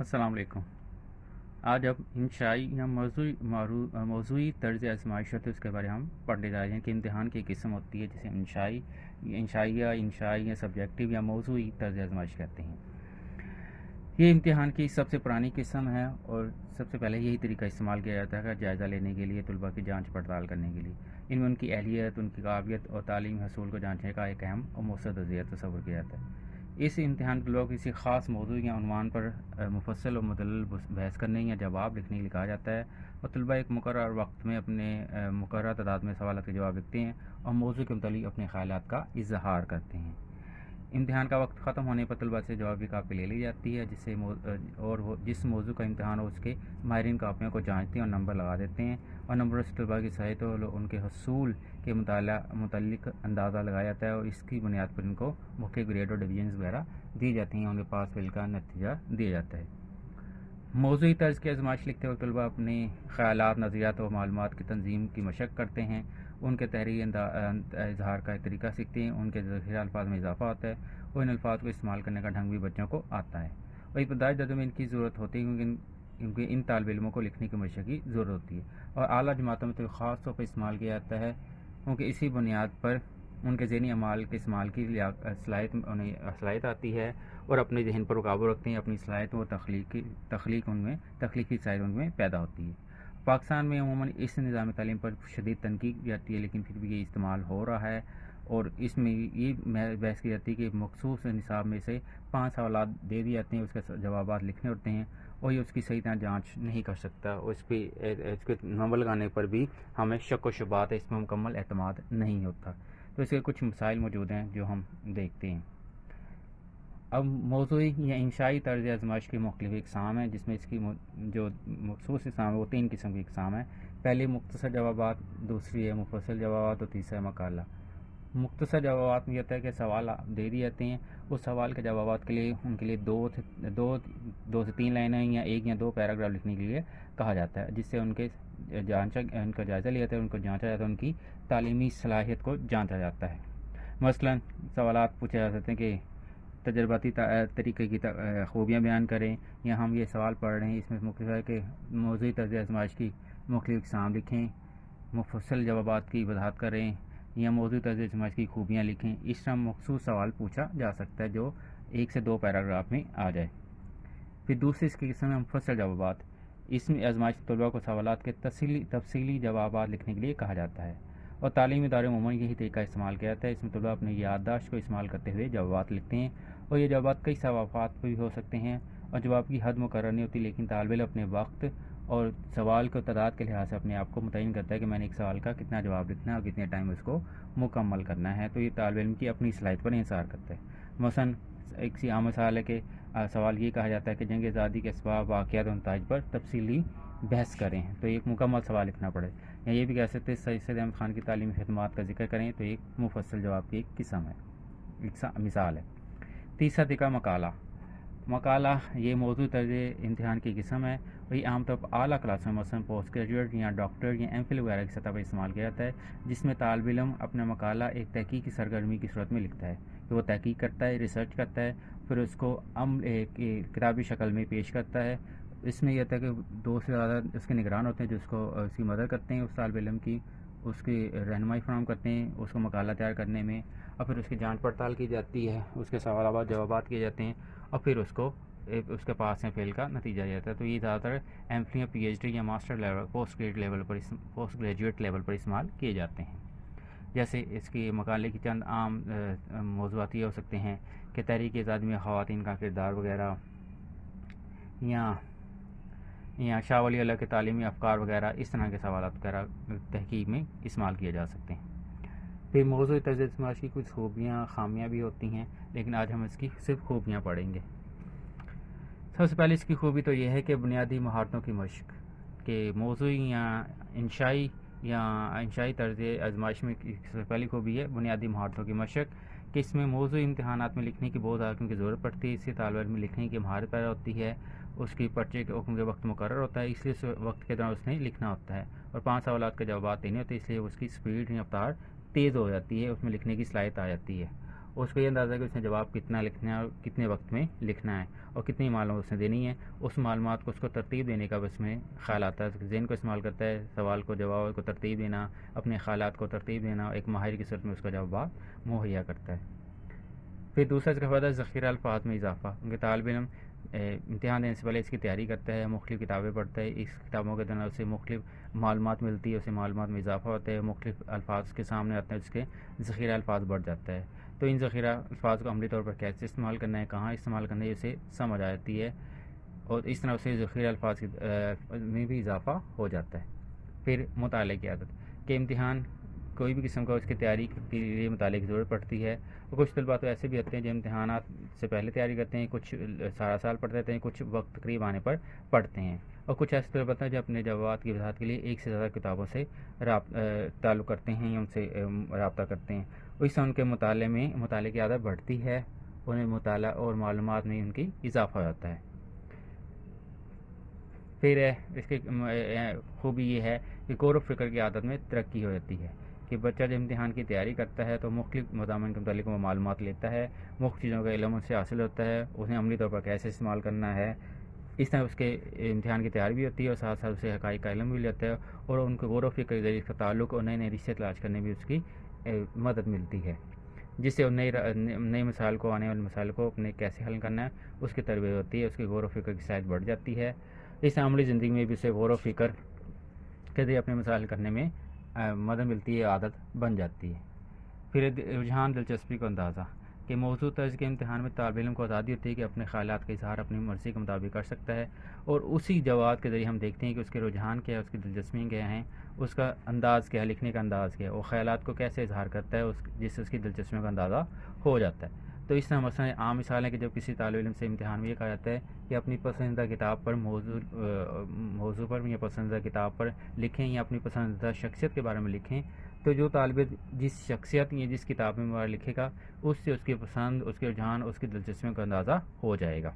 السلام علیکم۔ آج اب انشائی یا موضوعی طرز آزمائش ہوتی ہے، اس کے بارے میں ہم پڑھنے جا رہے ہیں کہ امتحان کی قسم ہوتی ہے جسے انشائی یا سبجیکٹیو یا موضوعی طرز آزمائش کہتے ہیں۔ یہ امتحان کی سب سے پرانی قسم ہے اور سب سے پہلے یہی طریقہ استعمال کیا جاتا ہے جائزہ لینے کے لیے، طلباء کی جانچ پڑتال کرنے کے لیے۔ ان میں ان کی اہلیت، ان کی قابلیت اور تعلیمی حصول کو جانچنے کا ایک اہم اور مؤثر ذریعہ تصور کیا جاتا ہے۔ اس امتحان کے لوگ کسی خاص موضوع یا عنوان پر مفصل اور مدلل بحث کرنے یا جواب لکھنے کے لیے کہا جاتا ہے، اور طلباء ایک مقررہ وقت میں اپنے مقررہ تعداد میں سوالات کے جواب لکھتے ہیں اور موضوع کے متعلق اپنے خیالات کا اظہار کرتے ہیں۔ امتحان کا وقت ختم ہونے پر طلباء سے جوابی کاپی لے لی جاتی ہے، جس موضوع کا امتحان ہو اس کے ماہرین کاپیوں کو جانچتے ہیں اور نمبر لگا دیتے ہیں، اور نمبر سے طلباء کی صحت اور ان کے حصول کے متعلق اندازہ لگایا جاتا ہے، اور اس کی بنیاد پر ان کو مختلف گریڈ اور ڈویژنز وغیرہ دی جاتی ہیں، ان کے پاس فیل کا نتیجہ دیا جاتا ہے۔ موضوعی طرز کی آزمائش لکھتے ہوئے طلباء اپنے خیالات، نظریات اور معلومات کی تنظیم کی مشق کرتے ہیں، ان کے تحریری اظہار کا ایک طریقہ سیکھتے ہیں، ان کے ذخیرہ الفاظ میں اضافہ ہوتا ہے اور ان الفاظ کو استعمال کرنے کا ڈھنگ بھی بچوں کو آتا ہے، اور ابتدائی درجوں میں ان کی ضرورت ہوتی ہے کیونکہ ان طالب علموں کو لکھنے کی مشق کی ضرورت ہوتی ہے، اور اعلیٰ جماعتوں میں تو خاص طور پر استعمال کیا جاتا ہے کیونکہ اسی بنیاد پر ان کے ذہنی اعمال کے استعمال کی صلاحیت آتی ہے، اور اپنے ذہن پر قابو رکھتے ہیں، اپنی صلاحیت و تخلیقی صلاحیت ان میں پیدا ہوتی ہے۔ پاکستان میں عموماً اس نظام تعلیم پر شدید تنقید کی جاتی ہے، لیکن پھر بھی یہ استعمال ہو رہا ہے، اور اس میں یہ بحث کی جاتی ہے کہ مخصوص نصاب میں سے 5 سوالات دے دیے جاتے ہیں، اس کے جوابات لکھنے ہوتے ہیں، اور یہ اس کی صحیح طرح جانچ نہیں کر سکتا، اور اس کے نمبر لگانے پر بھی ہمیں شک و شبہات ہے، اس میں مکمل اعتماد نہیں ہوتا۔ تو اس کے کچھ مسائل موجود ہیں جو ہم دیکھتے ہیں۔ اب موضوعی یا انشائی طرز آزمائش کی مختلف اقسام ہیں، جس میں اس کی جو مخصوص اقسام ہے وہ 3 قسم کی اقسام ہیں۔ پہلی مختصر جوابات، دوسری ہے مفصل جوابات، اور تیسرا ہے مقالہ۔ مختصر جوابات میں یہ ہوتا ہے کہ سوال دے دیے جاتے ہیں، اس سوال کے جوابات کے لیے ان کے لیے دو سے 3 لائنیں یا 1 یا 2 پیراگراف لکھنے کے لیے کہا جاتا ہے، جس سے ان کا جائزہ لیا جاتا ہے، ان کو جانچا جاتا ہے، ان کی تعلیمی صلاحیت کو جانچا جاتا ہے۔ مثلا سوالات پوچھے جا سکتے ہیں کہ تجرباتی طریقے کی خوبیاں بیان کریں، یا ہم یہ سوال پڑھ رہے ہیں اس میں مختلف ہے کہ موضوعی طرز آزمائش کی مختلف اقسام لکھیں، مفصل جوابات کی وضاحت کریں، یا موضوعی طرز آزمائش کی خوبیاں لکھیں۔ اس طرح مخصوص سوال پوچھا جا سکتا ہے جو 1 سے 2 پیراگراف میں آ جائے۔ پھر دوسری اس کی قسم ہے مفصل جوابات۔ اس میں آزمائش طلباء کو سوالات کے تفصیلی جوابات لکھنے کے لیے کہا جاتا ہے، اور تعلیمی ادارے عموماً یہی طریقہ استعمال کیا جاتا ہے۔ اس میں طلباء اپنی یادداشت کو استعمال کرتے ہوئے جوابات لکھتے ہیں، اور یہ جوابات کئی صفحات پر بھی ہو سکتے ہیں، اور جواب کی حد مقرر نہیں ہوتی، لیکن طالب علم اپنے وقت اور سوال کو تعداد کے لحاظ سے اپنے آپ کو متعین کرتا ہے کہ میں نے ایک سوال کا کتنا جواب لکھنا ہے اور کتنے ٹائم اس کو مکمل کرنا ہے، تو یہ طالب علم کی اپنی صلاحیت پر انحصار کرتا ہے۔ مثلاً ایک عام مثال ہے کہ سوال یہ کہا جاتا ہے کہ جنگ آزادی کے اسباب، واقعات اور نتائج پر تفصیلی بحث کریں، تو ایک مکمل سوال لکھنا پڑے، یا یہ بھی کہہ سکتے ہیں سید احمد خان کی تعلیمی خدمات کا ذکر کریں، تو ایک مفصل جواب کی ایک قسم ہے، مثال ہے۔ تیسرا طریقہ مقالہ یہ موضوع طرز امتحان کی قسم ہے، اور یہ عام طور پر اعلیٰ کلاس میں مثلاً پوسٹ گریجویٹ یا ڈاکٹر یا ایم فل وغیرہ کی سطح پر استعمال کیا جاتا ہے، جس میں طالب علم اپنا مقالہ ایک تحقیقی سرگرمی کی صورت میں لکھتا ہے، کہ وہ تحقیق کرتا ہے، ریسرچ کرتا ہے، پھر اس کو ایک کتابی شکل میں پیش کرتا ہے۔ اس میں یہ ہوتا ہے کہ 2 سے زیادہ اس کے نگران ہوتے ہیں جو اس کی مدد کرتے ہیں، اس طالب علم کی اس کی رہنمائی فراہم کرتے ہیں اس کو مقالہ تیار کرنے میں، اور پھر اس کی جانچ پڑتال کی جاتی ہے، اس کے سوالات جوابات کیے جاتے ہیں، اور پھر اس کے پاس سے فیل کا نتیجہ جاتا ہے۔ تو یہ زیادہ تر ایم فل یا پی ایچ ڈی یا master level, post graduate level پر استعمال کیے جاتے ہیں۔ جیسے اس کی مقالے کی چند عام موضوعات یہ ہو سکتے ہیں کہ تحریک آزادی میں خواتین کا کردار وغیرہ، یا شاہ ولی اللہ کے تعلیمی افکار وغیرہ، اس طرح کے سوالات وغیرہ تحقیق میں استعمال کیے جا سکتے ہیں۔ پھر موضوعی طرز آزمائش کی کچھ خوبیاں خامیاں بھی ہوتی ہیں، لیکن آج ہم اس کی صرف خوبیاں پڑھیں گے۔ سب سے پہلے اس کی خوبی تو یہ ہے کہ بنیادی مہارتوں کی مشق، کہ موضوعی یا انشائی طرز آزمائش میں سب سے پہلی خوبی ہے بنیادی مہارتوں کی مشق، کہ اس میں موضوعی امتحانات میں لکھنے کی بہت زیادہ کی ضرورت پڑتی ہے، اس سے طالب علم میں لکھنے کی مہارت پیدا ہوتی ہے، اس کی پرچے کے حکم کے وقت مقرر ہوتا ہے، اس لیے اس وقت کے دوران اس نے لکھنا ہوتا ہے، اور 5 سوالات کے جوابات دینے ہوتے ہیں، اس لیے اس کی سپیڈ یا رفتار تیز ہو جاتی ہے، اس میں لکھنے کی صلاحیت آ جاتی ہے، اس کو یہ اندازہ ہے کہ اس نے جواب کتنا لکھنا ہے اور کتنے وقت میں لکھنا ہے اور کتنی معلومات اس نے دینی ہے. اس معلومات کو اس کو ترتیب دینے کا اس میں خیال آتا ہے. ذہن کو استعمال کرتا ہے, سوال کو جواب کو ترتیب دینا, اپنے خیالات کو ترتیب دینا, ایک ماہر کی صورت میں اس کا جوابات مہیا کرتا ہے. پھر دوسرا اس کا فائدہ ذخیرہ الفاظ میں اضافہ. کیونکہ طالب علم امتحان دینے سے پہلے اس کی تیاری کرتا ہے, مختلف کتابیں پڑھتا ہے, اس کتابوں کے دوران اسے مختلف معلومات ملتی ہے, اسے معلومات میں اضافہ ہوتا ہے, مختلف الفاظ کے سامنے آتے ہیں, اس کے ذخیرہ الفاظ بڑھ جاتا ہے. تو ان ذخیرہ الفاظ کو عملی طور پر کیسے استعمال کرنا ہے, کہاں استعمال کرنا ہے, اسے سمجھ آتی ہے اور اس طرح اسے ذخیرہ الفاظ میں بھی اضافہ ہو جاتا ہے. پھر مطالعے کی عادت کہ امتحان کوئی بھی قسم کا اس کی تیاری کے لیے مطالعے کی ضرورت پڑتی ہے. اور کچھ طلباء تو ایسے بھی ہوتے ہیں جو امتحانات سے پہلے تیاری کرتے ہیں, کچھ سارا سال پڑھتے رہتے ہیں, کچھ وقت قریب آنے پر پڑھتے ہیں, اور کچھ ایسے طلباء ہوتے ہیں جو اپنے جوابات کی وضاحت کے لیے ایک سے زیادہ کتابوں سے تعلق کرتے ہیں یا ان سے رابطہ کرتے ہیں. اس سے ان کے مطالعے کی عادت بڑھتی ہے, انہیں مطالعہ اور معلومات میں ان کی اضافہ ہو جاتا ہے. پھر اس کی خوبی یہ ہے کہ غور و فکر کی عادت میں ترقی ہو جاتی ہے. کہ بچہ جب امتحان کی تیاری کرتا ہے تو مختلف مضامین کے متعلق وہ معلومات لیتا ہے, مختلف چیزوں کا علم اس سے حاصل ہوتا ہے, انہیں عملی طور پر کیسے استعمال کرنا ہے. اس طرح اس کے امتحان کی تیاری بھی ہوتی ہے اور ساتھ ساتھ اسے حقائق کا علم بھی لیتا ہے, اور ان کو غور و فکر کے ذریعے اس کا تعلق اور نئے نئے رشتے تلاش کرنے میں اس کی مدد ملتی ہے, جس سے نئی مسائل کو, آنے والے مسائل کو اپنے کیسے حل کرنا ہے اس کی تربیت ہوتی ہے, اس کی غور و فکر کی صلاحیت بڑھ جاتی ہے. اس عملی زندگی میں بھی اسے غور و فکر کے ذریعے اپنے مسائل کرنے میں مدد ملتی ہے, عادت بن جاتی ہے. پھر رجحان دلچسپی کا اندازہ کہ موضوع طرز کے امتحان میں طالب علم کو آزادی ہوتی ہے کہ اپنے خیالات کا اظہار اپنی مرضی کے مطابق کر سکتا ہے, اور اسی جواب کے ذریعے ہم دیکھتے ہیں کہ اس کے رجحان کیا ہے, اس کی دلچسپی کیا ہیں, اس کا انداز کیا ہے, لکھنے کا انداز کیا ہے, وہ خیالات کو کیسے اظہار کرتا ہے, جس سے اس کی دلچسپیوں کا اندازہ ہو جاتا ہے. تو اس طرح مثلا عام مثال ہے کہ جب کسی طالب علم سے امتحان میں یہ کہا جاتا ہے کہ اپنی پسندیدہ کتاب پر موضوع پر یا پسندیدہ کتاب پر لکھیں یا اپنی پسندیدہ شخصیت کے بارے میں لکھیں, تو جو طالب جس شخصیت یا جس کتاب میں لکھے گا اس سے اس کی پسند, اس کے رجحان, اس کی دلچسپیوں کا اندازہ ہو جائے گا.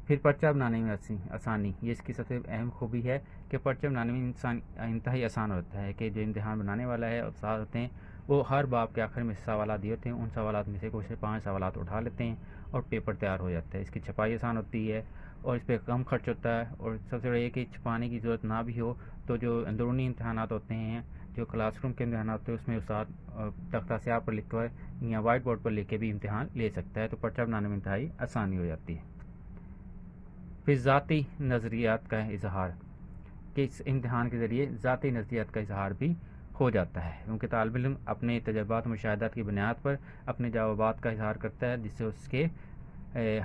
پھر پرچہ بنانے میں آسانی, یہ اس کی سب سے اہم خوبی ہے کہ پرچہ بنانے میں انتہائی آسان ہوتا ہے. کہ جو امتحان بنانے والا ہے استاد ہوتے ہیں, وہ ہر باب کے آخر میں سوالات دیے ہوتے ہیں, ان سوالات میں سے کچھ 5 سوالات اٹھا لیتے ہیں اور پیپر تیار ہو جاتا ہے. اس کی چھپائی آسان ہوتی ہے اور اس پہ کم خرچ ہوتا ہے, اور سب سے بڑا یہ کہ چھپانے کی ضرورت نہ بھی ہو تو جو اندرونی امتحانات ہوتے ہیں, جو کلاس روم کے امتحانات ہوتے ہیں, اس میں استاد تختہ سیاہ پر لکھ کر یا وائٹ بورڈ پر لکھ کے بھی امتحان لے سکتا ہے. تو پرچہ بنانے میں انتہائی آسانی ہو جاتی ہے. پھر ذاتی نظریات کا اظہار کہ اس امتحان کے ذریعے ذاتی نظریات کا اظہار بھی ہو جاتا ہے, کیونکہ طالب علم اپنے تجربات و مشاہدات کی بنیاد پر اپنے جوابات کا اظہار کرتا ہے, جس سے اس کے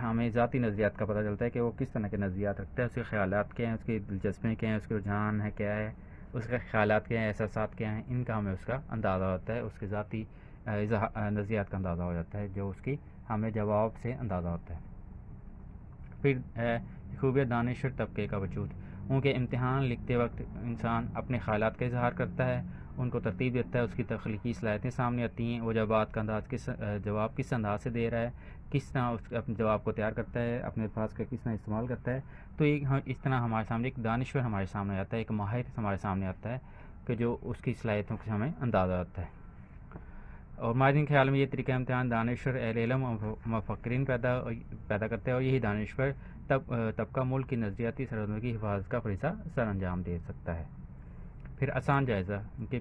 ہمیں ذاتی نظریات کا پتہ چلتا ہے کہ وہ کس طرح کے نظریات رکھتا ہے, اس کے خیالات کیا ہیں, اس کی دلچسپیاں کیا ہیں, اس کے رجحان ہے کیا ہے, اس کے خیالات کیا ہیں, احساسات کیا ہیں, ان کا ہمیں اس کا اندازہ ہوتا ہے, اس کے ذاتی نظریات کا اندازہ ہو جاتا ہے, جو اس کی ہمیں جواب سے اندازہ ہوتا ہے. پھر خوبیت دانشور طبقے کا وجود, کیونکہ امتحان لکھتے وقت انسان اپنے خیالات کا اظہار کرتا ہے, ان کو ترتیب دیتا ہے, اس کی تخلیقی صلاحیتیں سامنے آتی ہیں, وہ جواب کا انداز جواب کس انداز سے دے رہا ہے, کس طرح اپنے جواب کو تیار کرتا ہے, اپنے الفاظ کا کس طرح استعمال کرتا ہے. تو اس طرح ہمارے سامنے ایک دانشور ہمارے سامنے آتا ہے, ایک ماہر ہمارے سامنے آتا ہے کہ جو اس کی صلاحیتوں سے ہمیں اندازہ آتا ہے. اور ماہرین کے خیال میں یہ طریقہ امتحان دانشور, اہل علم اور مفکرین پیدا کرتا ہے, اور یہی دانشور طبقہ ملک کی نظریاتی سرحدوں کی حفاظت کا فریضہ سر انجام دے سکتا ہے. پھر آسان جائزہ, کیونکہ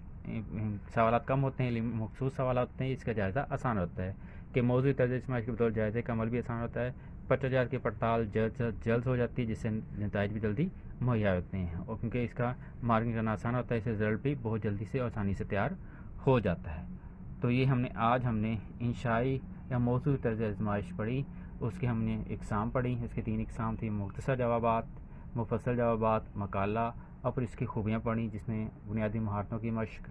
سوالات کم ہوتے ہیں, مخصوص سوالات ہوتے ہیں, اس کا جائزہ آسان ہوتا ہے کہ موضوعی طرز سماج کے بطور جائزے کا عمل بھی آسان ہوتا ہے. پرچہ جات کی پڑتال جلد ہو جاتی ہے, جس سے نتائج بھی جلدی مہیا ہوتے ہیں, اور کیونکہ اس کا مارکنگ کرنا آسان ہوتا ہے, اس سے رزلٹ بھی بہت جلدی سے اور آسانی سے تیار ہو جاتا ہے. تو یہ آج ہم نے انشائی یا موضوعی طرز آزمائش پڑھی, اس کے ہم نے اقسام پڑھی. اس کے 3 اقسام تھی, مختصر جوابات, مفصل جوابات, مقالہ, اور پھر اس کی خوبیاں پڑھی, جس میں بنیادی مہارتوں کی مشق,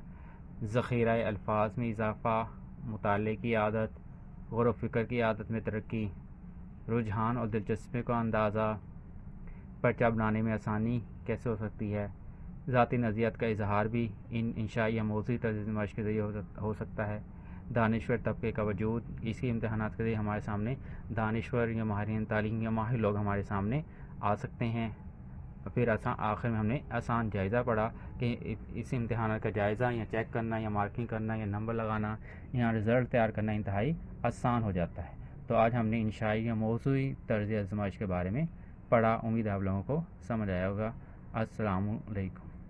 ذخیرہ الفاظ میں اضافہ, مطالعے کی عادت, غور و فکر کی عادت میں ترقی, رجحان اور دلچسپی کا اندازہ, پرچہ بنانے میں آسانی کیسے ہو سکتی ہے, ذاتی نظریات کا اظہار بھی انشائی یا موضوعی طرز آزمائش کے ذریعے ہو سکتا ہے, دانشور طبقے کا وجود, اسی امتحانات کے ذریعے ہمارے سامنے دانشور یا ماہرین تعلیم یا ماہر لوگ ہمارے سامنے آ سکتے ہیں, اور پھر آخر میں ہم نے آسان جائزہ پڑھا کہ اس امتحانات کا جائزہ یا چیک کرنا یا مارکنگ کرنا یا نمبر لگانا یا رزلٹ تیار کرنا انتہائی آسان ہو جاتا ہے۔ تو آج ہم نے انشائی یا موضوعی طرز آزمائش کے بارے میں پڑھا۔ امید ہے آپ لوگوں کو سمجھ آیا ہوگا۔ السلام علیکم۔